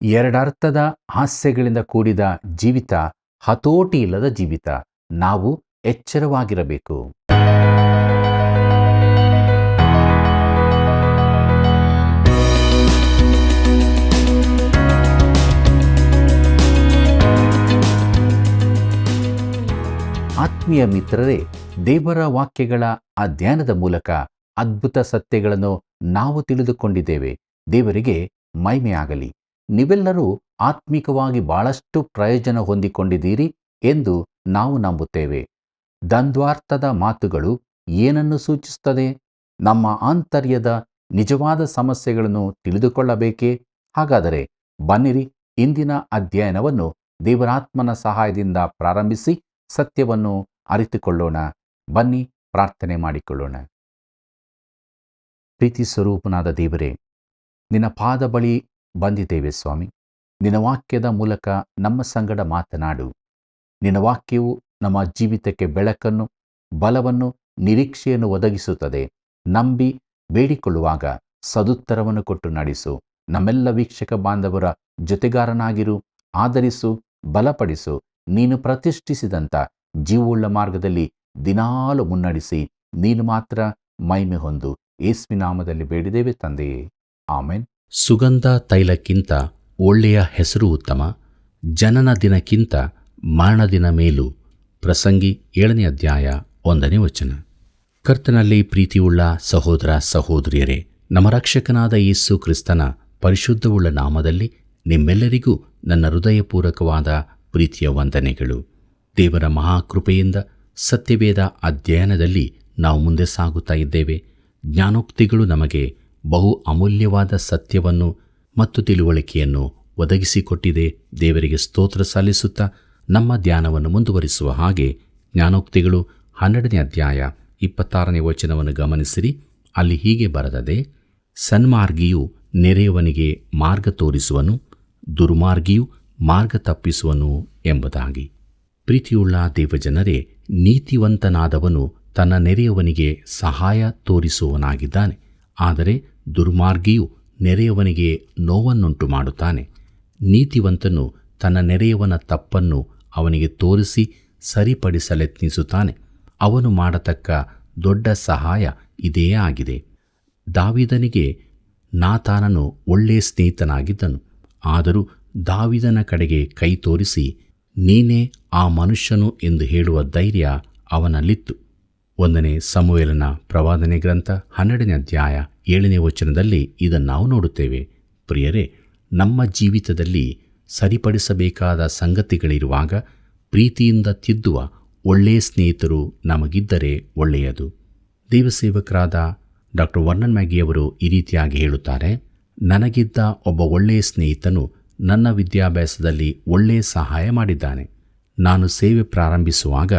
ಎರಡರ್ಥದ ಹಾಸ್ಯಗಳಿಂದ ಕೂಡಿದ ಜೀವಿತ ಹತೋಟಿ ಇಲ್ಲದ ಜೀವಿತ. ನಾವು ಎಚ್ಚರವಾಗಿರಬೇಕು. ಆತ್ಮೀಯ ಮಿತ್ರರೇ, ದೇವರ ವಾಕ್ಯಗಳ ಅಧ್ಯಯನದ ಮೂಲಕ ಅದ್ಭುತ ಸತ್ಯಗಳನ್ನು ನಾವು ತಿಳಿದುಕೊಂಡಿದ್ದೇವೆ. ದೇವರಿಗೆ ಮಹಿಮೆಯಾಗಲಿ. ನೀವೆಲ್ಲರೂ ಆತ್ಮಿಕವಾಗಿ ಬಹಳಷ್ಟು ಪ್ರಯೋಜನ ಹೊಂದಿಕೊಂಡಿದ್ದೀರಿ ಎಂದು ನಾವು ನಂಬುತ್ತೇವೆ. ದ್ವಂದ್ವಾರ್ಥದ ಮಾತುಗಳು ಏನನ್ನು ಸೂಚಿಸುತ್ತದೆ? ನಮ್ಮ ಆಂತರ್ಯದ ನಿಜವಾದ ಸಮಸ್ಯೆಗಳನ್ನು ತಿಳಿದುಕೊಳ್ಳಬೇಕೇ? ಹಾಗಾದರೆ ಬನ್ನಿರಿ, ಇಂದಿನ ಅಧ್ಯಯನವನ್ನು ದೇವರಾತ್ಮನ ಸಹಾಯದಿಂದ ಪ್ರಾರಂಭಿಸಿ ಸತ್ಯವನ್ನು ಅರಿತುಕೊಳ್ಳೋಣ. ಬನ್ನಿ, ಪ್ರಾರ್ಥನೆ ಮಾಡಿಕೊಳ್ಳೋಣ. ಪ್ರೀತಿ ಸ್ವರೂಪನಾದ ದೇವರೇ, ನಿನ್ನ ಪಾದ ಬಳಿ ಬಂದಿದ್ದೇವೆ ಸ್ವಾಮಿ. ನಿನ್ನ ವಾಕ್ಯದ ಮೂಲಕ ನಮ್ಮ ಸಂಗಡ ಮಾತನಾಡು. ನಿನ್ನ ವಾಕ್ಯವು ನಮ್ಮ ಜೀವಿತಕ್ಕೆ ಬೆಳಕನ್ನು, ಬಲವನ್ನು, ನಿರೀಕ್ಷೆಯನ್ನು ಒದಗಿಸುತ್ತದೆ. ನಂಬಿ ಬೇಡಿಕೊಳ್ಳುವಾಗ ಸದುತ್ತರವನ್ನು ಕೊಟ್ಟು ನಡೆಸು. ನಮ್ಮೆಲ್ಲ ವೀಕ್ಷಕ ಬಾಂಧವರ ಜೊತೆಗಾರನಾಗಿರು. ಆದರಿಸು, ಬಲಪಡಿಸು. ನೀನು ಪ್ರತಿಷ್ಠಿಸಿದಂಥ ಜೀವವುಳ್ಳ ಮಾರ್ಗದಲ್ಲಿ ದಿನಾಲು ಮುನ್ನಡೆಸಿ ನೀನು ಮಾತ್ರ ಮಹಿಮೆ ಹೊಂದು. ಯೇಸುವಿನ ನಾಮದಲ್ಲಿ ಬೇಡಿದ್ದೇವೆ ತಂದೆಯೇ, ಆಮೆನ್. ಸುಗಂಧ ತೈಲಕ್ಕಿಂತ ಒಳ್ಳೆಯ ಹೆಸರು ಉತ್ತಮ, ಜನನ ದಿನಕ್ಕಿಂತ ಮರಣದಿನ ಮೇಲು. ಪ್ರಸಂಗಿ 7ನೇ ಅಧ್ಯಾಯ 1ನೇ ವಚನ. ಕರ್ತನಲ್ಲಿ ಪ್ರೀತಿಯುಳ್ಳ ಸಹೋದರ ಸಹೋದರಿಯರೇ, ನಮ್ಮ ರಕ್ಷಕನಾದ ಯೇಸು ಕ್ರಿಸ್ತನ ಪರಿಶುದ್ಧವುಳ್ಳ ನಾಮದಲ್ಲಿ ನಿಮ್ಮೆಲ್ಲರಿಗೂ ನನ್ನ ಹೃದಯಪೂರ್ವಕವಾದ ಪ್ರೀತಿಯ ವಂದನೆಗಳು. ದೇವರ ಮಹಾಕೃಪೆಯಿಂದ ಸತ್ಯವೇದ ಅಧ್ಯಯನದಲ್ಲಿ ನಾವು ಮುಂದೆ ಸಾಗುತ್ತಾ ಇದ್ದೇವೆ. ಜ್ಞಾನೋಕ್ತಿಗಳು ನಮಗೆ ಬಹು ಅಮೂಲ್ಯವಾದ ಸತ್ಯವನ್ನು ಮತ್ತು ತಿಳುವಳಿಕೆಯನ್ನು ಒದಗಿಸಿಕೊಟ್ಟಿದೆ. ದೇವರಿಗೆ ಸ್ತೋತ್ರ ಸಲ್ಲಿಸುತ್ತಾ ನಮ್ಮ ಧ್ಯಾನವನ್ನು ಮುಂದುವರಿಸುವ ಹಾಗೆ ಜ್ಞಾನೋಕ್ತಿಗಳು 12ನೇ ಅಧ್ಯಾಯ 26ನೇ ವಚನವನ್ನು ಗಮನಿಸಿರಿ. ಅಲ್ಲಿ ಹೀಗೆ ಬರೆದದೆ: ಸನ್ಮಾರ್ಗಿಯು ನೆರೆಯವನಿಗೆ ಮಾರ್ಗ ತೋರಿಸುವನು, ದುರ್ಮಾರ್ಗಿಯು ಮಾರ್ಗ ತಪ್ಪಿಸುವನು ಎಂಬುದಾಗಿ. ಪ್ರೀತಿಯುಳ್ಳ ದೇವಜನರೇ, ನೀತಿವಂತನಾದವನು ತನ್ನ ನೆರೆಯವನಿಗೆ ಸಹಾಯ ತೋರಿಸುವವನಾಗಿದ್ದಾನೆ. ಆದರೆ ದುರ್ಮಾರ್ಗಿಯು ನೆರೆಯವನಿಗೆ ನೋವನ್ನುಂಟು ಮಾಡುತ್ತಾನೆ. ನೀತಿವಂತನು ತನ್ನ ನೆರೆಯವನ ತಪ್ಪನ್ನು ಅವನಿಗೆ ತೋರಿಸಿ ಸರಿಪಡಿಸಲೆತ್ನಿಸುತ್ತಾನೆ. ಅವನು ಮಾಡತಕ್ಕ ದೊಡ್ಡ ಸಹಾಯ ಇದೇ ಆಗಿದೆ. ದಾವೀದನಿಗೆ ನಾತಾನನು ಒಳ್ಳೆಯ ಸ್ನೇಹಿತನಾಗಿದ್ದನು. ಆದರೂ ದಾವೀದನ ಕಡೆಗೆ ಕೈ ತೋರಿಸಿ ನೀನೇ ಆ ಮನುಷ್ಯನು ಎಂದು ಹೇಳುವ ಧೈರ್ಯ ಅವನಲ್ಲಿತ್ತು. 1ನೇ ಸಮುವೇಲನ ಪ್ರವಾದನೆ ಗ್ರಂಥ 12ನೇ ಅಧ್ಯಾಯ 7ನೇ ವಚನದಲ್ಲಿ ಇದನ್ನು ನಾವು ನೋಡುತ್ತೇವೆ. ಪ್ರಿಯರೇ, ನಮ್ಮ ಜೀವಿತದಲ್ಲಿ ಸರಿಪಡಿಸಬೇಕಾದ ಸಂಗತಿಗಳಿರುವಾಗ ಪ್ರೀತಿಯಿಂದ ತಿದ್ದುವ ಒಳ್ಳೆಯ ಸ್ನೇಹಿತರು ನಮಗಿದ್ದರೆ ಒಳ್ಳೆಯದು. ದೈವಸೇವಕರಾದ ಡಾಕ್ಟರ್ ವರ್ನನ್ ಮ್ಯಾಗಿಯವರು ಈ ರೀತಿಯಾಗಿ ಹೇಳುತ್ತಾರೆ: ನನಗಿದ್ದ ಒಬ್ಬ ಒಳ್ಳೆಯ ಸ್ನೇಹಿತನು ನನ್ನ ವಿದ್ಯಾಭ್ಯಾಸದಲ್ಲಿ ಒಳ್ಳೆಯ ಸಹಾಯ ಮಾಡಿದ್ದಾನೆ. ನಾನು ಸೇವೆ ಪ್ರಾರಂಭಿಸುವಾಗ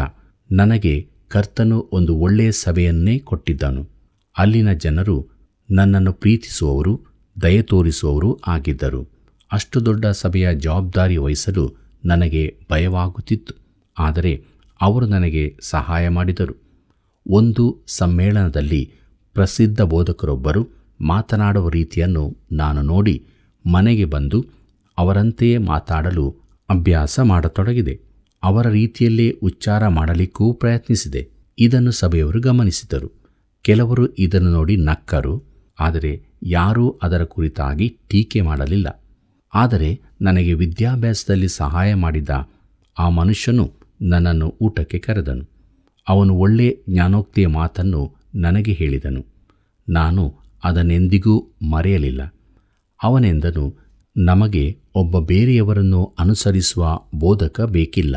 ನನಗೆ ಕರ್ತನು ಒಂದು ಒಳ್ಳೆಯ ಸಭೆಯನ್ನೇ ಕೊಟ್ಟಿದ್ದನು. ಅಲ್ಲಿನ ಜನರು ನನ್ನನ್ನು ಪ್ರೀತಿಸುವವರು, ದಯೆ ತೋರಿಸುವವರು ಆಗಿದ್ದರು. ಅಷ್ಟು ದೊಡ್ಡ ಸಭೆಯ ಜವಾಬ್ದಾರಿ ವಹಿಸಲು ನನಗೆ ಭಯವಾಗುತ್ತಿತ್ತು. ಆದರೆ ಅವರು ನನಗೆ ಸಹಾಯ ಮಾಡಿದರು. ಒಂದು ಸಮ್ಮೇಳನದಲ್ಲಿ ಪ್ರಸಿದ್ಧ ಬೋಧಕರೊಬ್ಬರು ಮಾತನಾಡುವ ರೀತಿಯನ್ನು ನಾನು ನೋಡಿ ಮನೆಗೆ ಬಂದು ಅವರಂತೆಯೇ ಮಾತಾಡಲು ಅಭ್ಯಾಸ ಮಾಡತೊಡಗಿದೆ. ಅವರ ರೀತಿಯಲ್ಲೇ ಉಚ್ಚಾರ ಮಾಡಲಿಕ್ಕೂ ಪ್ರಯತ್ನಿಸಿದೆ. ಇದನ್ನು ಸಭೆಯವರು ಗಮನಿಸಿದರು. ಕೆಲವರು ಇದನ್ನು ನೋಡಿ ನಕ್ಕರು. ಆದರೆ ಯಾರೂ ಅದರ ಕುರಿತಾಗಿ ಟೀಕೆ ಮಾಡಲಿಲ್ಲ. ಆದರೆ ನನಗೆ ವಿದ್ಯಾಭ್ಯಾಸದಲ್ಲಿ ಸಹಾಯ ಮಾಡಿದ ಆ ಮನುಷ್ಯನು ನನ್ನನ್ನು ಊಟಕ್ಕೆ ಕರೆದನು. ಅವನು ಒಳ್ಳೆಯ ಜ್ಞಾನೋಕ್ತಿಯ ಮಾತನ್ನು ನನಗೆ ಹೇಳಿದನು. ನಾನು ಅದನ್ನೆಂದಿಗೂ ಮರೆಯಲಿಲ್ಲ. ಅವನೆಂದನು, ನಮಗೆ ಒಬ್ಬ ಬೇರೆಯವರನ್ನು ಅನುಸರಿಸುವ ಬೋಧಕ ಬೇಕಿಲ್ಲ.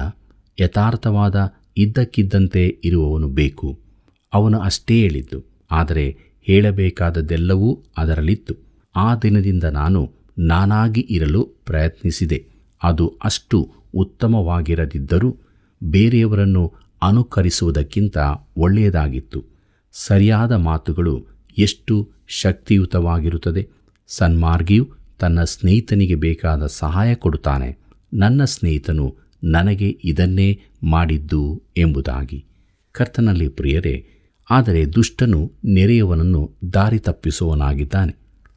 ಯಥಾರ್ಥವಾದ ಇದ್ದಕ್ಕಿದ್ದಂತೆ ಇರುವವನು ಬೇಕು. ಅವನು ಅಷ್ಟೇ ಹೇಳಿದ್ದು. ಆದರೆ ಹೇಳಬೇಕಾದದ್ದೆಲ್ಲವೂ ಅದರಲ್ಲಿತ್ತು. ಆ ದಿನದಿಂದ ನಾನಾಗಿ ಇರಲು ಪ್ರಯತ್ನಿಸಿದೆ. ಅದು ಅಷ್ಟು ಉತ್ತಮವಾಗಿರದಿದ್ದರೂ ಬೇರೆಯವರನ್ನು ಅನುಕರಿಸುವುದಕ್ಕಿಂತ ಒಳ್ಳೆಯದಾಗಿತ್ತು. ಸರಿಯಾದ ಮಾತುಗಳು ಎಷ್ಟು ಶಕ್ತಿಯುತವಾಗಿರುತ್ತದೆ. ಸನ್ಮಾರ್ಗಿಯು ತನ್ನ ಸ್ನೇಹಿತನಿಗೆ ಬೇಕಾದ ಸಹಾಯ ಕೊಡುತ್ತಾನೆ. ನನ್ನ ಸ್ನೇಹಿತನು ನನಗೆ ಇದನ್ನೇ ಮಾಡಿದ್ದು ಎಂಬುದಾಗಿ. ಕರ್ತನಲ್ಲಿ ಪ್ರಿಯರೇ, ಆದರೆ ದುಷ್ಟನು ನೆರೆಯವನನ್ನು ದಾರಿ ತಪ್ಪಿಸುವವನಾಗಿದ್ದಾನೆ.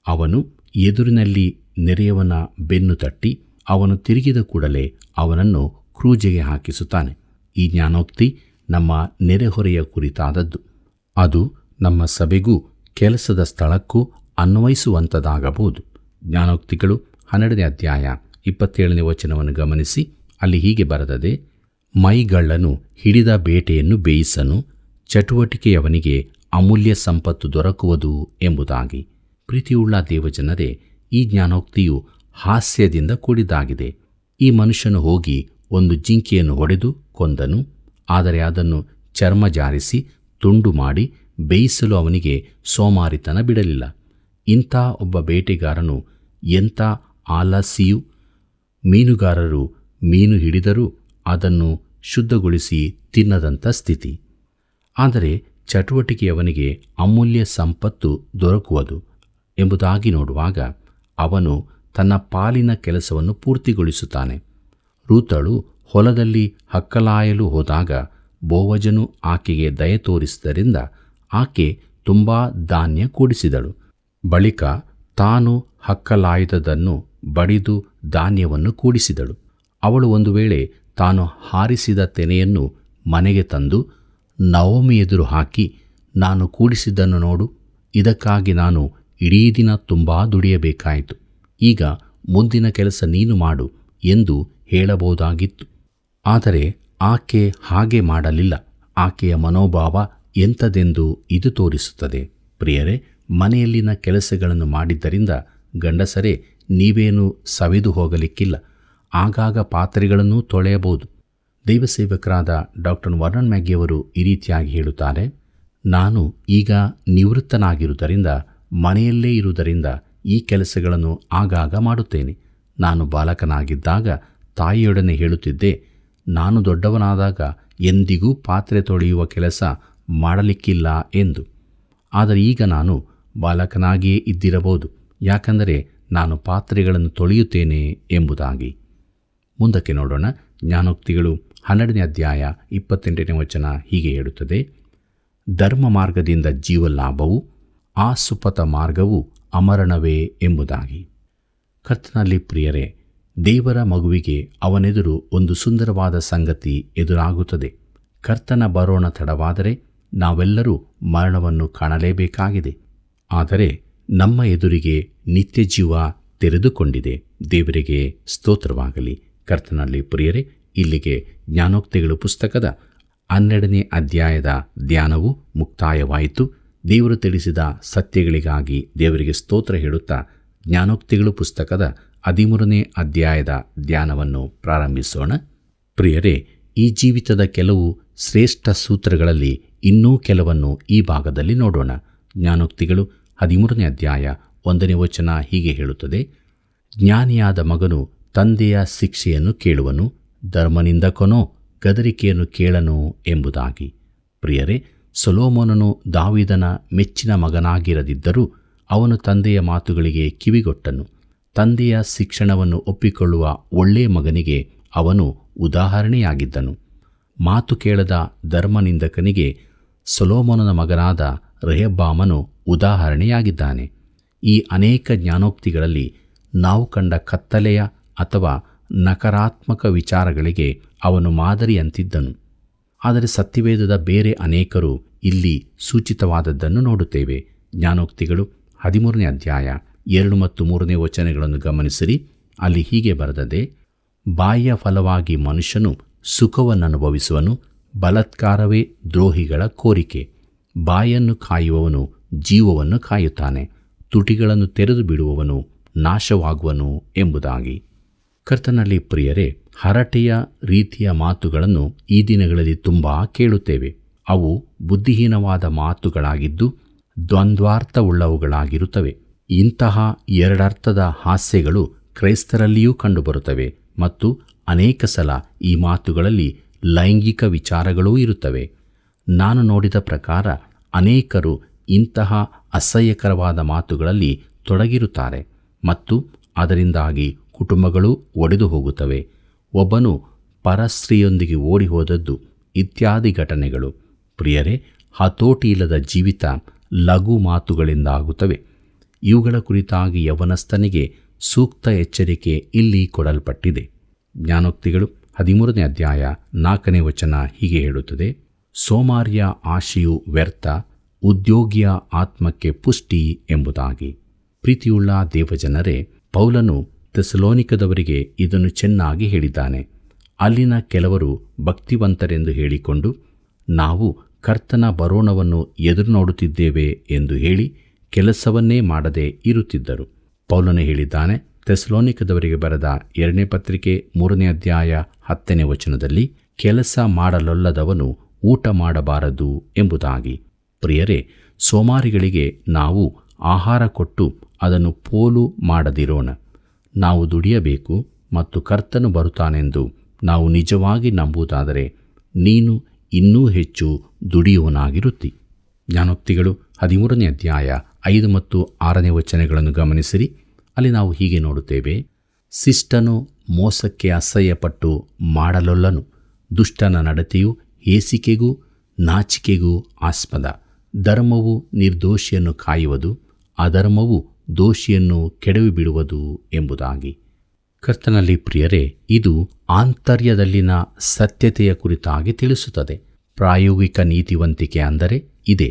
ಅವನು ಎದುರಿನಲ್ಲಿ ನೆರೆಯವನ ಬೆನ್ನು ತಟ್ಟಿ ಅವನು ತಿರುಗಿದ ಕೂಡಲೇ ಅವನನ್ನು ಕ್ರೂಜೆಗೆ ಹಾಕಿಸುತ್ತಾನೆ. ಈ ಜ್ಞಾನೋಕ್ತಿ ನಮ್ಮ ನೆರೆಹೊರೆಯ ಕುರಿತಾದದ್ದು. ಅದು ನಮ್ಮ ಸಭೆಗೂ ಕೆಲಸದ ಸ್ಥಳಕ್ಕೂ ಅನ್ವಯಿಸುವಂಥದ್ದಾಗಬಹುದು. ಜ್ಞಾನೋಕ್ತಿಗಳು 12ನೇ ಅಧ್ಯಾಯ 27ನೇ ವಚನವನ್ನು ಗಮನಿಸಿ. ಅಲ್ಲಿ ಹೀಗೆ ಬರೆದದೆ, ಮೈಗಳ್ಳನು ಹಿಡಿದ ಬೇಟೆಯನ್ನು ಬೇಯಿಸನು, ಚಟುವಟಿಕೆಯವನಿಗೆ ಅಮೂಲ್ಯ ಸಂಪತ್ತು ದೊರಕುವುದು ಎಂಬುದಾಗಿ. ಪ್ರೀತಿಯುಳ್ಳ ದೇವಜನರೇ, ಈ ಜ್ಞಾನೋಕ್ತಿಯು ಹಾಸ್ಯದಿಂದ ಕೂಡಿದ್ದಾಗಿದೆ. ಈ ಮನುಷ್ಯನು ಹೋಗಿ ಒಂದು ಜಿಂಕೆಯನ್ನು ಹೊಡೆದು ಕೊಂದನು, ಆದರೆ ಅದನ್ನು ಚರ್ಮ ಜಾರಿಸಿ ತುಂಡು ಮಾಡಿ ಬೇಯಿಸಲು ಅವನಿಗೆ ಸೋಮಾರಿತನ ಬಿಡಲಿಲ್ಲ. ಇಂಥ ಒಬ್ಬ ಬೇಟೆಗಾರನು ಎಂಥ ಆಲಸಿಯು. ಮೀನುಗಾರರು ಮೀನು ಹಿಡಿದರೂ ಅದನ್ನು ಶುದ್ಧಗೊಳಿಸಿ ತಿನ್ನದಂಥ ಸ್ಥಿತಿ. ಆದರೆ ಚಟುವಟಿಕೆಯವನಿಗೆ ಅಮೂಲ್ಯ ಸಂಪತ್ತು ದೊರಕುವುದು ಎಂಬುದಾಗಿ ನೋಡುವಾಗ ಅವನು ತನ್ನ ಪಾಲಿನ ಕೆಲಸವನ್ನು ಪೂರ್ತಿಗೊಳಿಸುತ್ತಾನೆ. ರೂತಳು ಹೊಲದಲ್ಲಿ ಹಕ್ಕಲಾಯಲು ಹೋದಾಗ ಬೋವಜನು ಆಕೆಗೆ ದಯೆ ತೋರಿಸಿದ್ದರಿಂದ ಆಕೆ ತುಂಬ ಧಾನ್ಯ ಕೂಡಿಸಿದಳು. ಬಳಿಕ ತಾನು ಹಕ್ಕಲಾಯದನ್ನು ಬಡಿದು ಧಾನ್ಯವನ್ನು ಕೂಡಿಸಿದಳು. ಅವಳು ಒಂದು ವೇಳೆ ತಾನು ಹಾರಿಸಿದ ತೆನೆಯನ್ನು ಮನೆಗೆ ತಂದು ನವೋಮಿ ಎದುರು ಹಾಕಿ, ನಾನು ಕೂಡಿಸಿದ್ದನ್ನು ನೋಡು, ಇದಕ್ಕಾಗಿ ನಾನು ಇಡೀ ದಿನ ತುಂಬ ದುಡಿಯಬೇಕಾಯಿತು, ಈಗ ಮುಂದಿನ ಕೆಲಸ ನೀನು ಮಾಡು ಎಂದು ಹೇಳಬಹುದಾಗಿತ್ತು. ಆದರೆ ಆಕೆ ಹಾಗೆ ಮಾಡಲಿಲ್ಲ. ಆಕೆಯ ಮನೋಭಾವ ಎಂಥದೆಂದು ಇದು ತೋರಿಸುತ್ತದೆ. ಪ್ರಿಯರೇ, ಮನೆಯಲ್ಲಿನ ಕೆಲಸಗಳನ್ನು ಮಾಡಿದ್ದರಿಂದ ಗಂಡಸರೇ ನೀವೇನು ಸವೆದು ಹೋಗಲಿಕ್ಕಿಲ್ಲ. ಆಗಾಗ ಪಾತ್ರೆಗಳನ್ನೂ ತೊಳೆಯಬಹುದು. ದೈವಸೇವಕರಾದ ಡಾಕ್ಟರ್ ವರ್ನನ್ ಮ್ಯಾಗಿಯವರು ಈ ರೀತಿಯಾಗಿ ಹೇಳುತ್ತಾರೆ, ನಾನು ಈಗ ನಿವೃತ್ತನಾಗಿರುವುದರಿಂದ ಮನೆಯಲ್ಲೇ ಇರುವುದರಿಂದ ಈ ಕೆಲಸಗಳನ್ನು ಆಗಾಗ ಮಾಡುತ್ತೇನೆ. ನಾನು ಬಾಲಕನಾಗಿದ್ದಾಗ ತಾಯಿಯೊಡನೆ ಹೇಳುತ್ತಿದ್ದೆ, ನಾನು ದೊಡ್ಡವನಾದಾಗ ಎಂದಿಗೂ ಪಾತ್ರೆ ತೊಳೆಯುವ ಕೆಲಸ ಮಾಡಲಿಕ್ಕಿಲ್ಲ ಎಂದು. ಆದರೆ ಈಗ ನಾನು ಬಾಲಕನಾಗಿಯೇ ಇದ್ದಿರಬಹುದು, ಯಾಕಂದರೆ ನಾನು ಪಾತ್ರೆಗಳನ್ನು ತೊಳೆಯುತ್ತೇನೆ ಎಂಬುದಾಗಿ. ಮುಂದಕ್ಕೆ ನೋಡೋಣ. ಜ್ಞಾನೋಕ್ತಿಗಳು 12ನೇ ಅಧ್ಯಾಯ 28ನೇ ವಚನ ಹೀಗೆ ಹೇಳುತ್ತದೆ, ಧರ್ಮ ಮಾರ್ಗದಿಂದ ಜೀವಲಾಭವು, ಆ ಸುಪಥ ಮಾರ್ಗವು ಅಮರಣವೇ ಎಂಬುದಾಗಿ. ಕರ್ತನಲ್ಲಿ ಪ್ರಿಯರೇ, ದೇವರ ಮಗುವಿಗೆ ಅವನೆದುರು ಒಂದು ಸುಂದರವಾದ ಸಂಗತಿ ಎದುರಾಗುತ್ತದೆ. ಕರ್ತನ ಬರೋಣ ತಡವಾದರೆ ನಾವೆಲ್ಲರೂ ಮರಣವನ್ನು ಕಾಣಲೇಬೇಕಾಗಿದೆ. ಆದರೆ ನಮ್ಮ ಎದುರಿಗೆ ನಿತ್ಯ ಜೀವ ತೆರೆದುಕೊಂಡಿದೆ. ದೇವರಿಗೆ ಸ್ತೋತ್ರವಾಗಲಿ. ಕರ್ತನಲ್ಲಿ ಪ್ರಿಯರೇ, ಇಲ್ಲಿಗೆ ಜ್ಞಾನೋಕ್ತಿಗಳು ಪುಸ್ತಕದ 12ನೇ ಅಧ್ಯಾಯದ ಧ್ಯಾನವು ಮುಕ್ತಾಯವಾಯಿತು. ದೇವರು ತಿಳಿಸಿದ ಸತ್ಯಗಳಿಗಾಗಿ ದೇವರಿಗೆ ಸ್ತೋತ್ರ ಹೇಳುತ್ತಾ ಜ್ಞಾನೋಕ್ತಿಗಳು ಪುಸ್ತಕದ 13ನೇ ಅಧ್ಯಾಯದ ಧ್ಯಾನವನ್ನು ಪ್ರಾರಂಭಿಸೋಣ. ಪ್ರಿಯರೇ, ಈ ಜೀವಿತದ ಕೆಲವು ಶ್ರೇಷ್ಠ ಸೂತ್ರಗಳಲ್ಲಿ ಇನ್ನೂ ಕೆಲವನ್ನು ಈ ಭಾಗದಲ್ಲಿ ನೋಡೋಣ. ಜ್ಞಾನೋಕ್ತಿಗಳು 13ನೇ ಅಧ್ಯಾಯ 1ನೇ ವಚನ ಹೀಗೆ ಹೇಳುತ್ತದೆ, ಜ್ಞಾನಿಯಾದ ಮಗನು ತಂದೆಯ ಶಿಕ್ಷೆಯನ್ನು ಕೇಳುವನು, ಧರ್ಮನಿಂದಕನೋ ಗದರಿಕೆಯನ್ನು ಕೇಳನು ಎಂಬುದಾಗಿ. ಪ್ರಿಯರೇ, ಸೊಲೊಮೋನನು ದಾವೀದನ ಮೆಚ್ಚಿನ ಮಗನಾಗಿರದಿದ್ದರೂ ಅವನು ತಂದೆಯ ಮಾತುಗಳಿಗೆ ಕಿವಿಗೊಟ್ಟನು. ತಂದೆಯ ಶಿಕ್ಷಣವನ್ನು ಒಪ್ಪಿಕೊಳ್ಳುವ ಒಳ್ಳೆಯ ಮಗನಿಗೆ ಅವನು ಉದಾಹರಣೆಯಾಗಿದ್ದನು. ಮಾತು ಕೇಳದ ಧರ್ಮನಿಂದಕನಿಗೆ ಸೊಲೊಮೋನನ ಮಗನಾದ ರೆಹಬ್ಬಾಮನು ಉದಾಹರಣೆಯಾಗಿದ್ದಾನೆ. ಈ ಅನೇಕ ಜ್ಞಾನೋಕ್ತಿಗಳಲ್ಲಿ ನಾವು ಕಂಡ ಕತ್ತಲೆಯ ಅಥವಾ ನಕಾರಾತ್ಮಕ ವಿಚಾರಗಳಿಗೆ ಅವನು ಮಾದರಿಯಂತಿದ್ದನು. ಆದರೆ ಸತ್ಯವೇದದ ಬೇರೆ ಅನೇಕರು ಇಲ್ಲಿ ಸೂಚಿತವಾದದ್ದನ್ನು ನೋಡುತ್ತೇವೆ. ಜ್ಞಾನೋಕ್ತಿಗಳು 13ನೇ ಅಧ್ಯಾಯ 2 ಮತ್ತು 3ನೇ ವಚನಗಳನ್ನು ಗಮನಿಸಿರಿ. ಅಲ್ಲಿ ಹೀಗೆ ಬರೆದದೆ, ಬಾಹ್ಯ ಫಲವಾಗಿ ಮನುಷ್ಯನು ಸುಖವನ್ನನುಭವಿಸುವನು, ಬಲಾತ್ಕಾರವೇ ದ್ರೋಹಿಗಳ ಕೋರಿಕೆ. ಬಾಯನ್ನು ಕಾಯುವವನು ಜೀವವನ್ನು ಕಾಯುತ್ತಾನೆ, ತುಟಿಗಳನ್ನು ತೆರೆದು ಬಿಡುವವನು ನಾಶವಾಗುವನು ಎಂಬುದಾಗಿ. ಕರ್ತನಲ್ಲಿ ಪ್ರಿಯರೇ, ಹರಟೆಯ ರೀತಿಯ ಮಾತುಗಳನ್ನು ಈ ದಿನಗಳಲ್ಲಿ ತುಂಬ ಕೇಳುತ್ತೇವೆ. ಅವು ಬುದ್ಧಿಹೀನವಾದ ಮಾತುಗಳಾಗಿದ್ದು ದ್ವಂದ್ವಾರ್ಥವುಳ್ಳವುಗಳಾಗಿರುತ್ತವೆ. ಇಂತಹ ಎರಡರ್ಥದ ಹಾಸ್ಯಗಳು ಕ್ರೈಸ್ತರಲ್ಲಿಯೂ ಕಂಡುಬರುತ್ತವೆ ಮತ್ತು ಅನೇಕ ಸಲ ಈ ಮಾತುಗಳಲ್ಲಿ ಲೈಂಗಿಕ ವಿಚಾರಗಳೂ ಇರುತ್ತವೆ. ನಾನು ನೋಡಿದ ಪ್ರಕಾರ ಅನೇಕರು ಇಂತಹ ಅಸಹ್ಯಕರವಾದ ಮಾತುಗಳಲ್ಲಿ ತೊಡಗಿರುತ್ತಾರೆ ಮತ್ತು ಅದರಿಂದಾಗಿ ಕುಟುಂಬಗಳು ಒಡೆದು ಹೋಗುತ್ತವೆ. ಒಬ್ಬನು ಪರಸ್ತ್ರೀಯೊಂದಿಗೆ ಓಡಿ ಹೋದದ್ದು ಇತ್ಯಾದಿ ಘಟನೆಗಳು. ಪ್ರಿಯರೇ, ಹತೋಟಿಯಿಲ್ಲದ ಜೀವಿತ ಲಘು ಮಾತುಗಳಿಂದಾಗುತ್ತವೆ. ಇವುಗಳ ಕುರಿತಾಗಿ ಯೌವನಸ್ಥನಿಗೆ ಸೂಕ್ತ ಎಚ್ಚರಿಕೆ ಇಲ್ಲಿ ಕೊಡಲ್ಪಟ್ಟಿದೆ. ಜ್ಞಾನೋಕ್ತಿಗಳು 13ನೇ ಅಧ್ಯಾಯ 4ನೇ ವಚನ ಹೀಗೆ ಹೇಳುತ್ತದೆ, ಸೋಮಾರಿಯ ಆಶೆಯು ವ್ಯರ್ಥ, ಉದ್ಯೋಗಿಯ ಆತ್ಮಕ್ಕೆ ಪುಷ್ಟಿ ಎಂಬುದಾಗಿ. ಪ್ರೀತಿಯುಳ್ಳ ದೇವಜನರೇ, ಪೌಲನು ಥೆಸಲೋನಿಕದವರಿಗೆ ಇದನ್ನು ಚೆನ್ನಾಗಿ ಹೇಳಿದ್ದಾನೆ. ಅಲ್ಲಿನ ಕೆಲವರು ಭಕ್ತಿವಂತರೆಂದು ಹೇಳಿಕೊಂಡು ನಾವು ಕರ್ತನ ಬರೋಣವನ್ನು ಎದುರು ನೋಡುತ್ತಿದ್ದೇವೆ ಎಂದು ಹೇಳಿ ಕೆಲಸವನ್ನೇ ಮಾಡದೆ ಇರುತ್ತಿದ್ದರು. ಪೌಲನು ಹೇಳಿದ್ದಾನೆ, ಥೆಸಲೋನಿಕದವರಿಗೆ ಬರೆದ 2ನೇ ಪತ್ರಿಕೆ 3ನೇ ಅಧ್ಯಾಯ 10ನೇ ವಚನದಲ್ಲಿ, ಕೆಲಸ ಮಾಡಲೊಲ್ಲದವನು ಊಟ ಮಾಡಬಾರದು ಎಂಬುದಾಗಿ. ಪ್ರಿಯರೇ, ಸೋಮಾರಿಗಳಿಗೆ ನಾವು ಆಹಾರ ಕೊಟ್ಟು ಅದನ್ನು ಪೋಲು ಮಾಡದಿರೋಣ. ನಾವು ದುಡಿಯಬೇಕು ಮತ್ತು ಕರ್ತನು ಬರುತ್ತಾನೆಂದು ನಾವು ನಿಜವಾಗಿ ನಂಬುವುದಾದರೆ ನೀನು ಇನ್ನೂ ಹೆಚ್ಚು ದುಡಿಯುವನಾಗಿರುತ್ತಿ. ಜ್ಞಾನೋಕ್ತಿಗಳು 13ನೇ ಅಧ್ಯಾಯ 5 ಮತ್ತು 6ನೇ ವಚನಗಳನ್ನು ಗಮನಿಸಿರಿ. ಅಲ್ಲಿ ನಾವು ಹೀಗೆ ನೋಡುತ್ತೇವೆ, ಶಿಷ್ಟನು ಮೋಸಕ್ಕೆ ಅಸಹ್ಯಪಟ್ಟು ಮಾಡಲೊಲ್ಲನು, ದುಷ್ಟನ ನಡತೆಯು ಹೇಸಿಕೆಗೂ ನಾಚಿಕೆಗೂ ಆಸ್ಪದ. ಧರ್ಮವು ನಿರ್ದೋಷಿಯನ್ನು ಕಾಯುವುದು, ಅಧರ್ಮವು ದೋಷಿಯನ್ನು ಕೆಡವಿಬಿಡುವುದು ಎಂಬುದಾಗಿ. ಕರ್ತನಲ್ಲಿ ಪ್ರಿಯರೇ, ಇದು ಆಂತರ್ಯದಲ್ಲಿನ ಸತ್ಯತೆಯ ಕುರಿತಾಗಿ ತಿಳಿಸುತ್ತದೆ. ಪ್ರಾಯೋಗಿಕ ನೀತಿವಂತಿಕೆ ಅಂದರೆ ಇದೇ.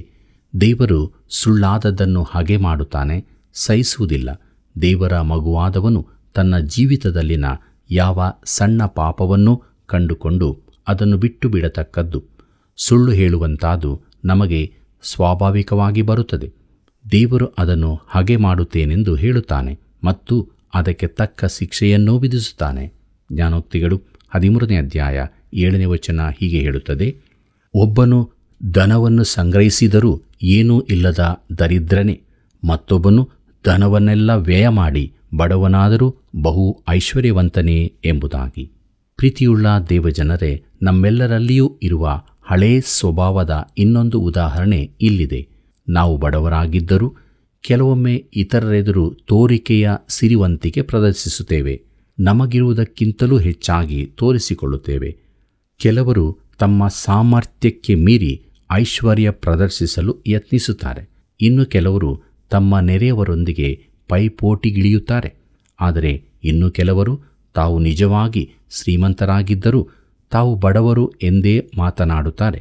ದೇವರು ಸುಳ್ಳಾದದ್ದನ್ನು ಹಾಗೆ ಮಾಡುತ್ತಾನೆ, ಸಹಿಸುವುದಿಲ್ಲ. ದೇವರ ಮಗುವಾದವನು ತನ್ನ ಜೀವಿತದಲ್ಲಿನ ಯಾವ ಸಣ್ಣ ಪಾಪವನ್ನೂ ಕಂಡುಕೊಂಡು ಅದನ್ನು ಬಿಟ್ಟು ಬಿಡತಕ್ಕದ್ದು. ಸುಳ್ಳು ಹೇಳುವಂತಾದು ನಮಗೆ ಸ್ವಾಭಾವಿಕವಾಗಿ ಬರುತ್ತದೆ. ದೇವರು ಅದನ್ನು ಹಾಗೆ ಮಾಡುತ್ತೇನೆಂದು ಹೇಳುತ್ತಾನೆ ಮತ್ತು ಅದಕ್ಕೆ ತಕ್ಕ ಶಿಕ್ಷೆಯನ್ನೂ ವಿಧಿಸುತ್ತಾನೆ. ಜ್ಞಾನೋಕ್ತಿಗಳು 13ನೇ ಅಧ್ಯಾಯ 7ನೇ ವಚನ ಹೀಗೆ ಹೇಳುತ್ತದೆ, ಒಬ್ಬನು ಧನವನ್ನು ಸಂಗ್ರಹಿಸಿದರೂ ಏನೂ ಇಲ್ಲದ ದರಿದ್ರನೇ, ಮತ್ತೊಬ್ಬನು ಧನವನ್ನೆಲ್ಲ ವ್ಯಯ ಮಾಡಿ ಬಡವನಾದರೂ ಬಹು ಐಶ್ವರ್ಯವಂತನೇ ಎಂಬುದಾಗಿ. ಪ್ರೀತಿಯುಳ್ಳ ದೇವಜನರೇ, ನಮ್ಮೆಲ್ಲರಲ್ಲಿಯೂ ಇರುವ ಹಳೇ ಸ್ವಭಾವದ ಇನ್ನೊಂದು ಉದಾಹರಣೆ ಇಲ್ಲಿದೆ. ನಾವು ಬಡವರಾಗಿದ್ದರೂ ಕೆಲವೊಮ್ಮೆ ಇತರರೆದುರು ತೋರಿಕೆಯ ಸಿರಿವಂತಿಕೆ ಪ್ರದರ್ಶಿಸುತ್ತೇವೆ. ನಮಗಿರುವುದಕ್ಕಿಂತಲೂ ಹೆಚ್ಚಾಗಿ ತೋರಿಸಿಕೊಳ್ಳುತ್ತೇವೆ. ಕೆಲವರು ತಮ್ಮ ಸಾಮರ್ಥ್ಯಕ್ಕೆ ಮೀರಿ ಐಶ್ವರ್ಯ ಪ್ರದರ್ಶಿಸಲು ಯತ್ನಿಸುತ್ತಾರೆ. ಇನ್ನು ಕೆಲವರು ತಮ್ಮ ನೆರೆಯವರೊಂದಿಗೆ ಪೈಪೋಟಿಗಿಳಿಯುತ್ತಾರೆ. ಆದರೆ ಇನ್ನು ಕೆಲವರು ತಾವು ನಿಜವಾಗಿ ಶ್ರೀಮಂತರಾಗಿದ್ದರೂ ತಾವು ಬಡವರು ಎಂದೇ ಮಾತನಾಡುತ್ತಾರೆ.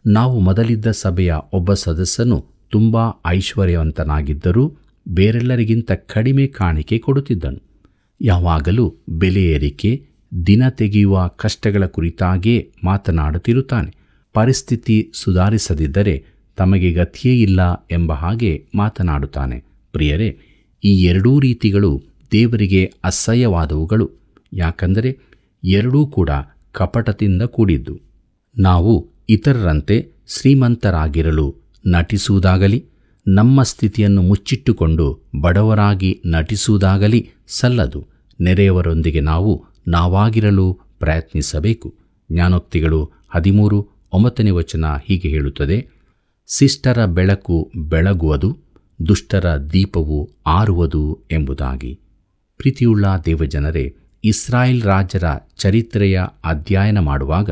ನಾವು ಮೊದಲಿದ್ದ ಸಭೆಯ ಒಬ್ಬ ಸದಸ್ಯನು ತುಂಬ ಐಶ್ವರ್ಯವಂತನಾಗಿದ್ದರೂ ಬೇರೆಲ್ಲರಿಗಿಂತ ಕಡಿಮೆ ಕಾಣಿಕೆ ಕೊಡುತ್ತಿದ್ದನು. ಯಾವಾಗಲೂ ಬೆಲೆ ಏರಿಕೆ, ದಿನ ತೆಗೆಯುವ ಕಷ್ಟಗಳ ಕುರಿತಾಗಿಯೇ ಮಾತನಾಡುತ್ತಿರುತ್ತಾನೆ. ಪರಿಸ್ಥಿತಿ ಸುಧಾರಿಸದಿದ್ದರೆ ತಮಗೆ ಗತಿಯೇ ಇಲ್ಲ ಎಂಬ ಹಾಗೆ ಮಾತನಾಡುತ್ತಾನೆ. ಪ್ರಿಯರೇ, ಈ ಎರಡೂ ರೀತಿಗಳು ದೇವರಿಗೆ ಅಸಹ್ಯವಾದವುಗಳು. ಯಾಕಂದರೆ ಎರಡೂ ಕೂಡ ಕಪಟದಿಂದ ಕೂಡಿದ್ದು. ನಾವು ಇತರರಂತೆ ಶ್ರೀಮಂತರಾಗಿರಲು ನಟಿಸುವುದಾಗಲಿ, ನಮ್ಮ ಸ್ಥಿತಿಯನ್ನು ಮುಚ್ಚಿಟ್ಟುಕೊಂಡು ಬಡವರಾಗಿ ನಟಿಸುವುದಾಗಲಿ ಸಲ್ಲದು. ನೆರೆಯವರೊಂದಿಗೆ ನಾವಾಗಿರಲು ಪ್ರಯತ್ನಿಸಬೇಕು. ಜ್ಞಾನೋಕ್ತಿಗಳು 13:9ನೇ ವಚನ ಹೀಗೆ ಹೇಳುತ್ತದೆ, ಶಿಷ್ಟರ ಬೆಳಕು ಬೆಳಗುವುದು, ದುಷ್ಟರ ದೀಪವು ಆರುವುದು ಎಂಬುದಾಗಿ. ಪ್ರೀತಿಯುಳ್ಳ ದೇವಜನರೇ, ಇಸ್ರಾಯೇಲ್ ರಾಜರ ಚರಿತ್ರೆಯ ಅಧ್ಯಯನ ಮಾಡುವಾಗ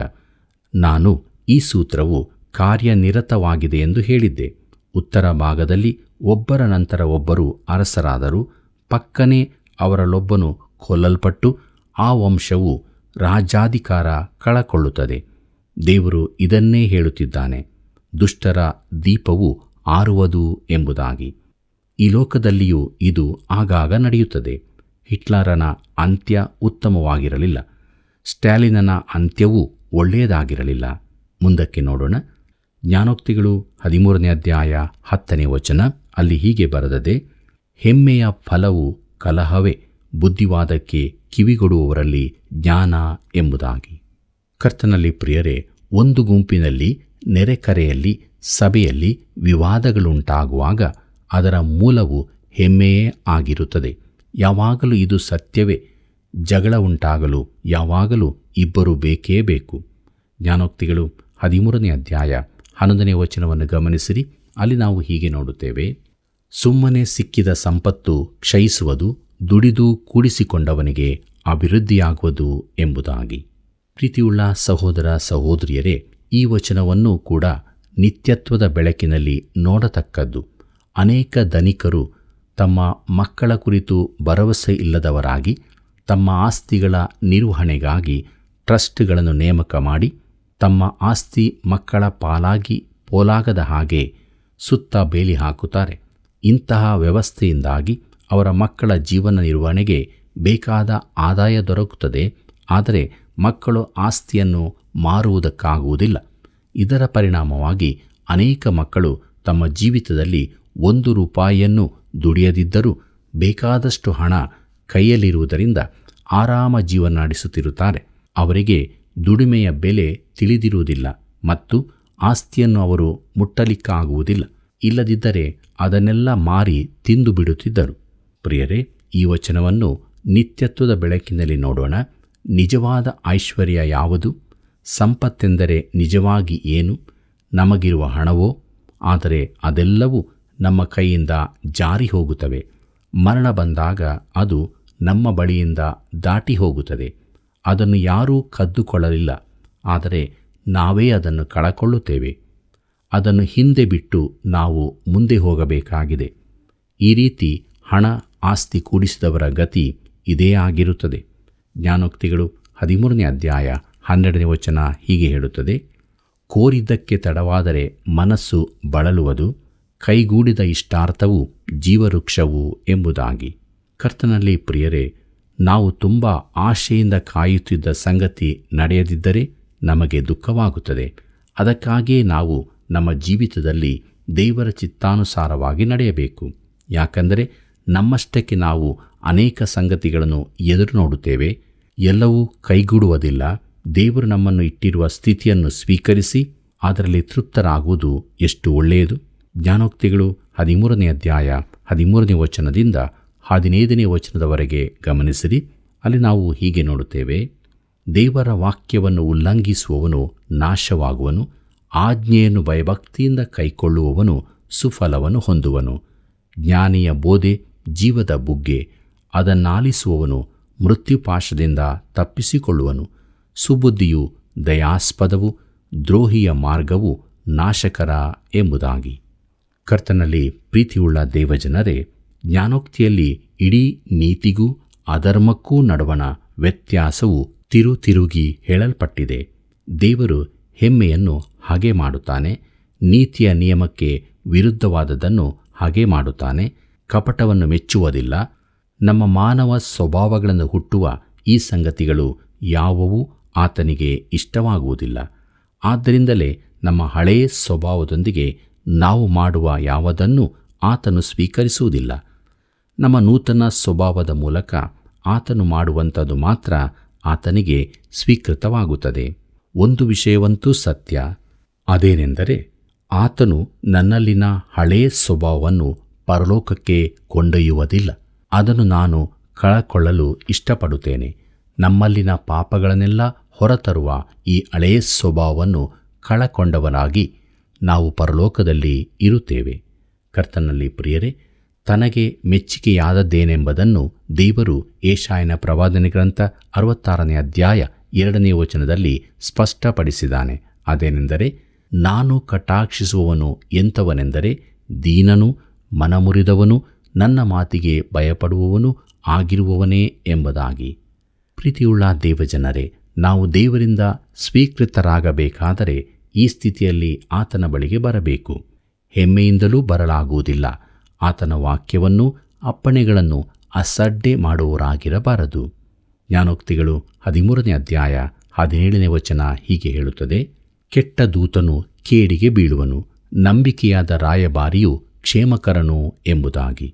ನಾನು ಈ ಸೂತ್ರವು ಕಾರ್ಯನಿರತವಾಗಿದೆ ಎಂದು ಹೇಳಿದ್ದೆ. ಉತ್ತರ ಭಾಗದಲ್ಲಿ ಒಬ್ಬರ ನಂತರ ಒಬ್ಬರು ಅರಸರಾದರು. ಪಕ್ಕನೆ ಅವರಲ್ಲೊಬ್ಬನು ಕೊಲ್ಲಲ್ಪಟ್ಟು ಆ ವಂಶವು ರಾಜಾಧಿಕಾರ ಕಳಕೊಳ್ಳುತ್ತದೆ. ದೇವರು ಇದನ್ನೇ ಹೇಳುತ್ತಿದ್ದಾನೆ, ದುಷ್ಟರ ದೀಪವು ಆರುವುದು ಎಂಬುದಾಗಿ. ಈ ಲೋಕದಲ್ಲಿಯೂ ಇದು ಆಗಾಗ ನಡೆಯುತ್ತದೆ. ಹಿಟ್ಲರನ ಅಂತ್ಯ ಉತ್ತಮವಾಗಿರಲಿಲ್ಲ. ಸ್ಟಾಲಿನನ ಅಂತ್ಯವೂ ಒಳ್ಳೆಯದಾಗಿರಲಿಲ್ಲ. ಮುಂದಕ್ಕೆ ನೋಡೋಣ. ಜ್ಞಾನೋಕ್ತಿಗಳು 13ನೇ ಅಧ್ಯಾಯ 10ನೇ ವಚನ ಅಲ್ಲಿ ಹೀಗೆ ಬರೆದದೆ, ಹೆಮ್ಮೆಯ ಫಲವು ಕಲಹವೇ, ಬುದ್ಧಿವಾದಕ್ಕೆ ಕಿವಿಗೊಡುವವರಲ್ಲಿ ಜ್ಞಾನ ಎಂಬುದಾಗಿ. ಕರ್ತನಲ್ಲಿ ಪ್ರಿಯರೇ, ಒಂದು ಗುಂಪಿನಲ್ಲಿ, ನೆರೆಕರೆಯಲ್ಲಿ, ಸಭೆಯಲ್ಲಿ ವಿವಾದಗಳುಂಟಾಗುವಾಗ ಅದರ ಮೂಲವು ಹೆಮ್ಮೆಯೇ ಆಗಿರುತ್ತದೆ. ಯಾವಾಗಲೂ ಇದು ಸತ್ಯವೇ. ಜಗಳ ಉಂಟಾಗಲು ಯಾವಾಗಲೂ ಇಬ್ಬರು ಬೇಕೇ ಬೇಕು. ಜ್ಞಾನೋಕ್ತಿಗಳು 13ನೇ ಅಧ್ಯಾಯ 11ನೇ ವಚನವನ್ನು ಗಮನಿಸಿರಿ. ಅಲ್ಲಿ ನಾವು ಹೀಗೆ ನೋಡುತ್ತೇವೆ, ಸುಮ್ಮನೆ ಸಿಕ್ಕಿದ ಸಂಪತ್ತು ಕ್ಷಯಿಸುವುದು, ದುಡಿದು ಕೂಡಿಸಿಕೊಂಡವನಿಗೆ ಅಭಿವೃದ್ಧಿಯಾಗುವುದು ಎಂಬುದಾಗಿ. ಪ್ರೀತಿಯುಳ್ಳ ಸಹೋದರ ಸಹೋದರಿಯರೇ, ಈ ವಚನವನ್ನು ಕೂಡ ನಿತ್ಯತ್ವದ ಬೆಳಕಿನಲ್ಲಿ ನೋಡತಕ್ಕದ್ದು. ಅನೇಕ ಧನಿಕರು ತಮ್ಮ ಮಕ್ಕಳ ಕುರಿತು ಭರವಸೆ ಇಲ್ಲದವರಾಗಿ ತಮ್ಮ ಆಸ್ತಿಗಳ ನಿರ್ವಹಣೆಗಾಗಿ ಟ್ರಸ್ಟ್ಗಳನ್ನು ನೇಮಕ ಮಾಡಿ ತಮ್ಮ ಆಸ್ತಿ ಮಕ್ಕಳ ಪಾಲಾಗಿ ಪೋಲಾಗದ ಹಾಗೆ ಸುತ್ತ ಬೇಲಿ ಹಾಕುತ್ತಾರೆ. ಇಂತಹ ವ್ಯವಸ್ಥೆಯಿಂದಾಗಿ ಅವರ ಮಕ್ಕಳ ಜೀವನ ನಿರ್ವಹಣೆಗೆ ಬೇಕಾದ ಆದಾಯ ದೊರಕುತ್ತದೆ, ಆದರೆ ಮಕ್ಕಳು ಆಸ್ತಿಯನ್ನು ಮಾರುವುದಕ್ಕಾಗುವುದಿಲ್ಲ. ಇದರ ಪರಿಣಾಮವಾಗಿ ಅನೇಕ ಮಕ್ಕಳು ತಮ್ಮ ಜೀವಿತದಲ್ಲಿ 1 ರೂಪಾಯಿಯನ್ನು ದುಡಿಯದಿದ್ದರೂ ಬೇಕಾದಷ್ಟು ಹಣ ಕೈಯಲ್ಲಿರುವುದರಿಂದ ಆರಾಮ ಜೀವನ ನಡೆಸುತ್ತಿರುತ್ತಾರೆ. ಅವರಿಗೆ ದುಡಿಮೆಯ ಬೆಲೆ ತಿಳಿದಿರುವುದಿಲ್ಲ ಮತ್ತು ಆಸ್ತಿಯನ್ನು ಅವರು ಮುಟ್ಟಲಿಕ್ಕಾಗುವುದಿಲ್ಲ. ಇಲ್ಲದಿದ್ದರೆ ಅದನ್ನೆಲ್ಲ ಮಾರಿ ತಿಂದು ಬಿಡುತ್ತಿದ್ದರು. ಪ್ರಿಯರೇ, ಈ ವಚನವನ್ನು ನಿತ್ಯತ್ವದ ಬೆಳಕಿನಲ್ಲಿ ನೋಡೋಣ. ನಿಜವಾದ ಐಶ್ವರ್ಯ ಯಾವುದು? ಸಂಪತ್ತೆಂದರೆ ನಿಜವಾಗಿ ಏನು? ನಮಗಿರುವ ಹಣವೋ? ಆದರೆ ಅದೆಲ್ಲವೂ ನಮ್ಮ ಕೈಯಿಂದ ಜಾರಿ ಹೋಗುತ್ತವೆ. ಮರಣ ಬಂದಾಗ ಅದು ನಮ್ಮ ಬಳಿಯಿಂದ ದಾಟಿ ಹೋಗುತ್ತದೆ. ಅದನ್ನು ಯಾರೂ ಕದ್ದುಕೊಳ್ಳಲಿಲ್ಲ, ಆದರೆ ನಾವೇ ಅದನ್ನು ಕಳಕೊಳ್ಳುತ್ತೇವೆ. ಅದನ್ನು ಹಿಂದೆ ಬಿಟ್ಟು ನಾವು ಮುಂದೆ ಹೋಗಬೇಕಾಗಿದೆ. ಈ ರೀತಿ ಹಣ ಆಸ್ತಿ ಕೂಡಿಸಿದವರ ಗತಿ ಇದೇ ಆಗಿರುತ್ತದೆ. ಜ್ಞಾನೋಕ್ತಿಗಳು 13ನೇ ಅಧ್ಯಾಯ 12ನೇ ವಚನ ಹೀಗೆ ಹೇಳುತ್ತದೆ: ಕೋರಿದ್ದಕ್ಕೆ ತಡವಾದರೆ ಮನಸ್ಸು ಬಳಲುವುದು, ಕೈಗೂಡಿದ ಇಷ್ಟಾರ್ಥವು ಜೀವವೃಕ್ಷವು ಎಂಬುದಾಗಿ. ಕರ್ತನಲ್ಲಿ ಪ್ರಿಯರೇ, ನಾವು ತುಂಬ ಆಶೆಯಿಂದ ಕಾಯುತ್ತಿದ್ದ ಸಂಗತಿ ನಡೆಯದಿದ್ದರೆ ನಮಗೆ ದುಃಖವಾಗುತ್ತದೆ. ಅದಕ್ಕಾಗಿಯೇ ನಾವು ನಮ್ಮ ಜೀವಿತದಲ್ಲಿ ದೇವರ ಚಿತ್ತಾನುಸಾರವಾಗಿ ನಡೆಯಬೇಕು. ಯಾಕಂದರೆ ನಮ್ಮಷ್ಟಕ್ಕೆ ನಾವು ಅನೇಕ ಸಂಗತಿಗಳನ್ನು ಎದುರು ನೋಡುತ್ತೇವೆ. ಎಲ್ಲವೂ ಕೈಗೂಡುವುದಿಲ್ಲ. ದೇವರು ನಮ್ಮನ್ನು ಇಟ್ಟಿರುವ ಸ್ಥಿತಿಯನ್ನು ಸ್ವೀಕರಿಸಿ ಅದರಲ್ಲಿ ತೃಪ್ತರಾಗುವುದು ಎಷ್ಟು ಒಳ್ಳೆಯದು. ಜ್ಞಾನೋಕ್ತಿಗಳು 13ನೇ ಅಧ್ಯಾಯ 13ನೇ ವಚನದಿಂದ 15ನೇ ವಚನದವರೆಗೆ ಗಮನಿಸಿರಿ. ಅಲ್ಲಿ ನಾವು ಹೀಗೆ ನೋಡುತ್ತೇವೆ: ದೇವರ ವಾಕ್ಯವನ್ನು ಉಲ್ಲಂಘಿಸುವವನು ನಾಶವಾಗುವನು, ಆಜ್ಞೆಯನ್ನು ಭಯಭಕ್ತಿಯಿಂದ ಕೈಕೊಳ್ಳುವವನು ಸುಫಲವನ್ನು ಹೊಂದುವನು. ಜ್ಞಾನಿಯ ಬೋಧೆ ಜೀವದ ಬುಗ್ಗೆ, ಅದನ್ನಾಲಿಸುವವನು ಮೃತ್ಯುಪಾಶದಿಂದ ತಪ್ಪಿಸಿಕೊಳ್ಳುವನು. ಸುಬುದ್ಧಿಯು ದಯಾಸ್ಪದವು, ದ್ರೋಹಿಯ ಮಾರ್ಗವು ನಾಶಕರ ಎಂಬುದಾಗಿ. ಕರ್ತನಲ್ಲಿ ಪ್ರೀತಿಯುಳ್ಳ ದೇವಜನರೇ, ಜ್ಞಾನೋಕ್ತಿಯಲ್ಲಿ ಇಡೀ ನೀತಿಗೂ ಅಧರ್ಮಕ್ಕೂ ನಡುವಣ ವ್ಯತ್ಯಾಸವು ತಿರುಗಿ ಹೇಳಲ್ಪಟ್ಟಿದೆ. ದೇವರು ಹೆಮ್ಮೆಯನ್ನು ಹಾಗೆ ಮಾಡುತ್ತಾನೆ, ನೀತಿಯ ನಿಯಮಕ್ಕೆ ವಿರುದ್ಧವಾದದ್ದನ್ನು ಹಾಗೆ ಮಾಡುತ್ತಾನೆ. ಕಪಟವನ್ನು ಮೆಚ್ಚುವುದಿಲ್ಲ. ನಮ್ಮ ಮಾನವ ಸ್ವಭಾವಗಳನ್ನು ಹುಟ್ಟುವ ಈ ಸಂಗತಿಗಳು ಯಾವುವೂ ಆತನಿಗೆ ಇಷ್ಟವಾಗುವುದಿಲ್ಲ. ಆದ್ದರಿಂದಲೇ ನಮ್ಮ ಹಳೆಯ ಸ್ವಭಾವದೊಂದಿಗೆ ನಾವು ಮಾಡುವ ಯಾವುದನ್ನು ಆತನು ಸ್ವೀಕರಿಸುವುದಿಲ್ಲ. ನಮ್ಮ ನೂತನ ಸ್ವಭಾವದ ಮೂಲಕ ಆತನು ಮಾಡುವಂಥದ್ದು ಮಾತ್ರ ಆತನಿಗೆ ಸ್ವೀಕೃತವಾಗುತ್ತದೆ. ಒಂದು ವಿಷಯವಂತೂ ಸತ್ಯ, ಅದೇನೆಂದರೆ ಆತನು ನನ್ನಲ್ಲಿನ ಹಳೆಯ ಸ್ವಭಾವವನ್ನು ಪರಲೋಕಕ್ಕೆ ಕೊಂಡೊಯ್ಯುವುದಿಲ್ಲ. ಅದನ್ನು ನಾನು ಕಳಕೊಳ್ಳಲು ಇಷ್ಟಪಡುತ್ತೇನೆ. ನಮ್ಮಲ್ಲಿನ ಪಾಪಗಳನ್ನೆಲ್ಲ ಹೊರತರುವ ಈ ಹಳೆಯ ಸ್ವಭಾವವನ್ನು ಕಳಕೊಂಡವರಾಗಿ ನಾವು ಪರಲೋಕದಲ್ಲಿ ಇರುತ್ತೇವೆ. ಕರ್ತನಲ್ಲಿ ಪ್ರಿಯರೇ, ತನಗೆ ಮೆಚ್ಚಿಕೆಯಾದದ್ದೇನೆಂಬುದನ್ನು ದೇವರು ಯೆಶಾಯನ ಪ್ರವಾದನೆ ಗ್ರಂಥ 66ನೇ ಅಧ್ಯಾಯ 2ನೇ ವಚನದಲ್ಲಿ ಸ್ಪಷ್ಟಪಡಿಸಿದ್ದಾನೆ. ಅದೇನೆಂದರೆ, ನಾನು ಕಟಾಕ್ಷಿಸುವವನು ಎಂಥವನೆಂದರೆ ದೀನನು, ಮನಮುರಿದವನು, ನನ್ನ ಮಾತಿಗೆ ಭಯಪಡುವವನು ಆಗಿರುವವನೇ ಎಂಬುದಾಗಿ. ಪ್ರೀತಿಯುಳ್ಳ ದೇವಜನರೇ, ನಾವು ದೇವರಿಂದ ಸ್ವೀಕೃತರಾಗಬೇಕಾದರೆ ಈ ಸ್ಥಿತಿಯಲ್ಲಿ ಆತನ ಬಳಿಗೆ ಬರಬೇಕು. ಹೆಮ್ಮೆಯಿಂದಲೂ ಬರಲಾಗುವುದಿಲ್ಲ. ಆತನ ವಾಕ್ಯವನ್ನು ಅಪ್ಪಣೆಗಳನ್ನು ಅಸಡ್ಡೆ ಮಾಡುವವರಾಗಿರಬಾರದು. ಜ್ಞಾನೋಕ್ತಿಗಳು 13ನೇ ಅಧ್ಯಾಯ 17ನೇ ವಚನ ಹೀಗೆ ಹೇಳುತ್ತದೆ: ಕೆಟ್ಟ ದೂತನು ಕೇಡಿಗೆ ಬೀಳುವನು, ನಂಬಿಕೆಯಾದ ರಾಯಭಾರಿಯು ಕ್ಷೇಮಕರನು ಎಂಬುದಾಗಿ.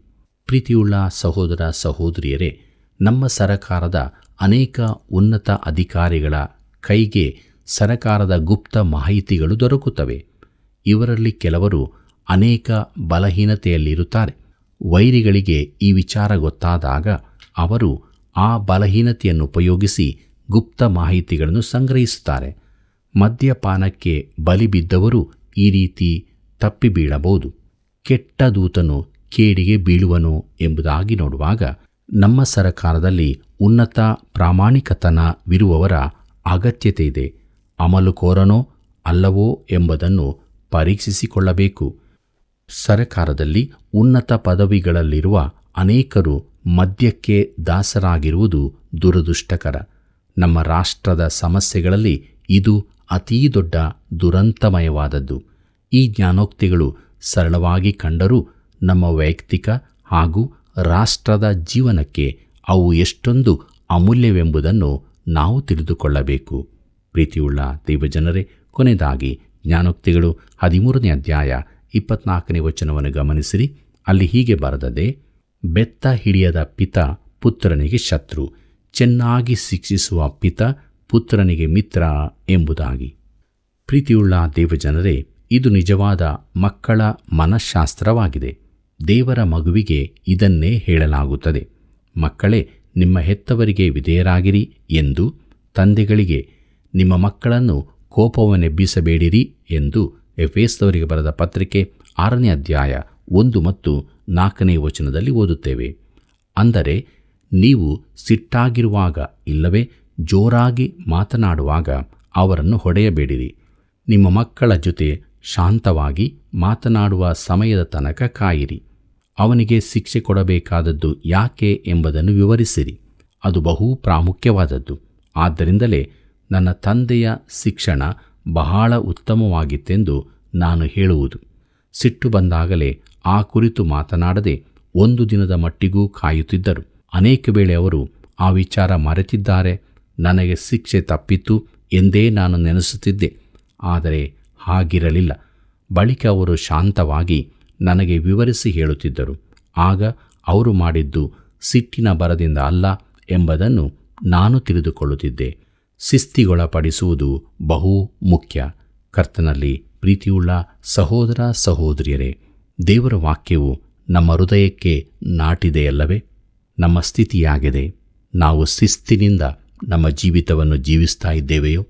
ಪ್ರೀತಿಯುಳ್ಳ ಸಹೋದರ ಸಹೋದರಿಯರೇ, ನಮ್ಮ ಸರಕಾರದ ಅನೇಕ ಉನ್ನತ ಅಧಿಕಾರಿಗಳ ಕೈಗೆ ಸರಕಾರದ ಗುಪ್ತ ಮಾಹಿತಿಗಳು ದೊರಕುತ್ತವೆ. ಇವರಲ್ಲಿ ಕೆಲವರು ಅನೇಕ ಬಲಹೀನತೆಯಲ್ಲಿರುತ್ತಾರೆ. ವೈರಿಗಳಿಗೆ ಈ ವಿಚಾರ ಗೊತ್ತಾದಾಗ ಅವರು ಆ ಬಲಹೀನತೆಯನ್ನು ಉಪಯೋಗಿಸಿ ಗುಪ್ತ ಮಾಹಿತಿಗಳನ್ನು ಸಂಗ್ರಹಿಸುತ್ತಾರೆ. ಮದ್ಯಪಾನಕ್ಕೆ ಬಲಿ ಬಿದ್ದವರು ಈ ರೀತಿ ತಪ್ಪಿ ಬೀಳಬಹುದು. ಕೆಟ್ಟ ದೂತನು ಕೇಡಿಗೆ ಬೀಳುವನು ಎಂಬುದಾಗಿ ನೋಡುವಾಗ ನಮ್ಮ ಸರಕಾರದಲ್ಲಿ ಉನ್ನತ ಪ್ರಾಮಾಣಿಕತನವಿರುವವರ ಅಗತ್ಯತೆ ಇದೆ. ಅಮಲುಕೋರನೋ ಅಲ್ಲವೋ ಎಂಬುದನ್ನು ಪರೀಕ್ಷಿಸಿಕೊಳ್ಳಬೇಕು. ಸರಕಾರದಲ್ಲಿ ಉನ್ನತ ಪದವಿಗಳಲ್ಲಿರುವ ಅನೇಕರು ಮದ್ಯಕ್ಕೆ ದಾಸರಾಗಿರುವುದು ದುರದೃಷ್ಟಕರ. ನಮ್ಮ ರಾಷ್ಟ್ರದ ಸಮಸ್ಯೆಗಳಲ್ಲಿ ಇದು ಅತೀ ದೊಡ್ಡ ದುರಂತಮಯವಾದದ್ದು. ಈ ಜ್ಞಾನೋಕ್ತಿಗಳು ಸರಳವಾಗಿ ಕಂಡರೂ ನಮ್ಮ ವೈಯಕ್ತಿಕ ಹಾಗೂ ರಾಷ್ಟ್ರದ ಜೀವನಕ್ಕೆ ಅವು ಎಷ್ಟೊಂದು ಅಮೂಲ್ಯವೆಂಬುದನ್ನು ನಾವು ತಿಳಿದುಕೊಳ್ಳಬೇಕು. ಪ್ರೀತಿಯುಳ್ಳ ದೈವಜನರೇ, ಕೊನೆಯದಾಗಿ ಜ್ಞಾನೋಕ್ತಿಗಳು 13ನೇ ಅಧ್ಯಾಯ 24ನೇ ವಚನವನ್ನು ಗಮನಿಸಿರಿ. ಅಲ್ಲಿ ಹೀಗೆ ಬರೆದದೆ: ಬೆತ್ತ ಹಿಡಿಯದ ಪಿತ ಪುತ್ರನಿಗೆ ಶತ್ರು, ಚೆನ್ನಾಗಿ ಶಿಕ್ಷಿಸುವ ಪಿತ ಪುತ್ರನಿಗೆ ಮಿತ್ರ ಎಂಬುದಾಗಿ. ಪ್ರೀತಿಯುಳ್ಳ ದೇವಜನರೇ, ಇದು ನಿಜವಾದ ಮಕ್ಕಳ ಮನಃಶಾಸ್ತ್ರವಾಗಿದೆ. ದೇವರ ಮಗುವಿಗೆ ಇದನ್ನೇ ಹೇಳಲಾಗುತ್ತದೆ: ಮಕ್ಕಳೇ, ನಿಮ್ಮ ಹೆತ್ತವರಿಗೆ ವಿಧೇಯರಾಗಿರಿ ಎಂದು, ತಂದೆಗಳಿಗೆ ನಿಮ್ಮ ಮಕ್ಕಳನ್ನು ಕೋಪವನ್ನೆಬ್ಬಿಸಬೇಡಿರಿ ಎಂದು ಎಫೆಸದವರಿಗೆ ಬರೆದ ಪತ್ರಿಕೆ 6ನೇ ಅಧ್ಯಾಯ 1 ಮತ್ತು 4ನೇ ವಚನದಲ್ಲಿ ಓದುತ್ತೇವೆ. ಅಂದರೆ ನೀವು ಸಿಟ್ಟಾಗಿರುವಾಗ ಇಲ್ಲವೇ ಜೋರಾಗಿ ಮಾತನಾಡುವಾಗ ಅವರನ್ನು ಹೊಡೆಯಬೇಡಿರಿ. ನಿಮ್ಮ ಮಕ್ಕಳ ಜೊತೆ ಶಾಂತವಾಗಿ ಮಾತನಾಡುವ ಸಮಯದ ತನಕ ಕಾಯಿರಿ. ಅವನಿಗೆ ಶಿಕ್ಷೆ ಕೊಡಬೇಕಾದದ್ದು ಯಾಕೆ ಎಂಬುದನ್ನು ವಿವರಿಸಿರಿ. ಅದು ಬಹು ಪ್ರಾಮುಖ್ಯವಾದದ್ದು. ಆದ್ದರಿಂದಲೇ ನನ್ನ ತಂದೆಯ ಶಿಕ್ಷಣ ಬಹಳ ಉತ್ತಮವಾಗಿತ್ತೆಂದು ನಾನು ಹೇಳುವುದು. ಸಿಟ್ಟು ಬಂದಾಗಲೇ ಆ ಕುರಿತು ಮಾತನಾಡದೆ 1 ದಿನದ ಮಟ್ಟಿಗೂ ಕಾಯುತ್ತಿದ್ದರು. ಅನೇಕ ವೇಳೆ ಅವರು ಆ ವಿಚಾರ ಮರೆತಿದ್ದಾರೆ. ನನಗೆ ಶಿಕ್ಷೆ ತಪ್ಪಿತು ಎಂದೇ ನಾನು ನೆನೆಸುತ್ತಿದ್ದೆ. ಆದರೆ ಹಾಗಿರಲಿಲ್ಲ. ಬಳಿಕ ಅವರು ಶಾಂತವಾಗಿ ನನಗೆ ವಿವರಿಸಿ ಹೇಳುತ್ತಿದ್ದರು. ಆಗ ಅವರು ಮಾಡಿದ್ದು ಸಿಟ್ಟಿನ ಬರದಿಂದ ಅಲ್ಲ ಎಂಬುದನ್ನು ನಾನು ತಿಳಿದುಕೊಳ್ಳುತ್ತಿದ್ದೆ. ಶಿಸ್ತಿಗೊಳಪಡಿಸುವುದು ಬಹು ಮುಖ್ಯ. ಕರ್ತನಲ್ಲಿ ಪ್ರೀತಿಯುಳ್ಳ ಸಹೋದರ ಸಹೋದರಿಯರೇ, ದೇವರ ವಾಕ್ಯವು ನಮ್ಮ ಹೃದಯಕ್ಕೆ ನಾಟಿದೆಯಲ್ಲವೇ? ನಮ್ಮ ಸ್ಥಿತಿಯಾಗಿದೆ. ನಾವು ಶಿಸ್ತಿನಿಂದ ನಮ್ಮ ಜೀವಿತವನ್ನು ಜೀವಿಸ್ತಾ ಇದ್ದೇವೆಯೋ?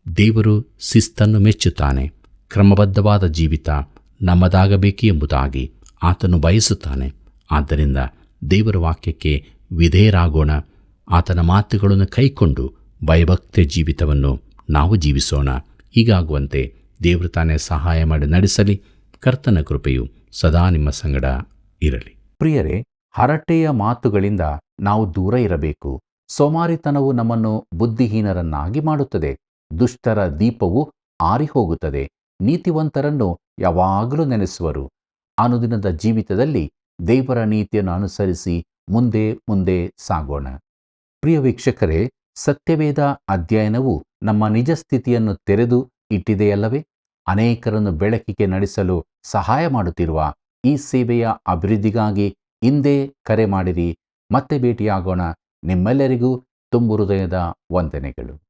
ದೇವರು ಶಿಸ್ತನ್ನು ಮೆಚ್ಚುತ್ತಾನೆ. ಕ್ರಮಬದ್ಧವಾದ ಜೀವಿತ ನಮ್ಮದಾಗಬೇಕು ಎಂಬುದಾಗಿ ಆತನು ಬಯಸುತ್ತಾನೆ. ಆದ್ದರಿಂದ ದೇವರ ವಾಕ್ಯಕ್ಕೆ ವಿಧೇಯರಾಗೋಣ. ಆತನ ಮಾತುಗಳನ್ನು ಕೈಕೊಂಡು ಭಯಭಕ್ತಿ ಜೀವಿತವನ್ನು ನಾವು ಜೀವಿಸೋಣ. ಹೀಗಾಗುವಂತೆ ದೇವರು ತಾನೇ ಸಹಾಯ ಮಾಡಿ ನಡೆಸಲಿ. ಕರ್ತನ ಕೃಪೆಯು ಸದಾ ನಿಮ್ಮ ಸಂಗಡ ಇರಲಿ. ಪ್ರಿಯರೇ, ಹರಟೆಯ ಮಾತುಗಳಿಂದ ನಾವು ದೂರ ಇರಬೇಕು. ಸೋಮಾರಿತನವು ನಮ್ಮನ್ನು ಬುದ್ಧಿಹೀನರನ್ನಾಗಿ ಮಾಡುತ್ತದೆ. ದುಷ್ಟರ ದೀಪವು ಆರಿಹೋಗುತ್ತದೆ. ನೀತಿವಂತರನ್ನು ಯಾವಾಗಲೂ ನೆನೆಸುವರು. ಅನುದಿನದ ಜೀವಿತದಲ್ಲಿ ದೇವರ ನೀತಿಯನ್ನು ಅನುಸರಿಸಿ ಮುಂದೆ ಮುಂದೆ ಸಾಗೋಣ. ಪ್ರಿಯ ವೀಕ್ಷಕರೇ, ಸತ್ಯವೇದ ಅಧ್ಯಯನವು ನಮ್ಮ ನಿಜ ಸ್ಥಿತಿಯನ್ನು ತೆರೆದು ಇಟ್ಟಿದೆಯಲ್ಲವೇ? ಅನೇಕರನ್ನು ಬೆಳಕಿಗೆ ನಡೆಸಲು ಸಹಾಯ ಮಾಡುತ್ತಿರುವ ಈ ಸೇವೆಯ ಅಭಿವೃದ್ಧಿಗಾಗಿ ಹಿಂದೆ ಕರೆ ಮಾಡಿರಿ. ಮತ್ತೆ ಭೇಟಿಯಾಗೋಣ. ನಿಮ್ಮೆಲ್ಲರಿಗೂ ತುಂಬು ಹೃದಯದ ವಂದನೆಗಳು.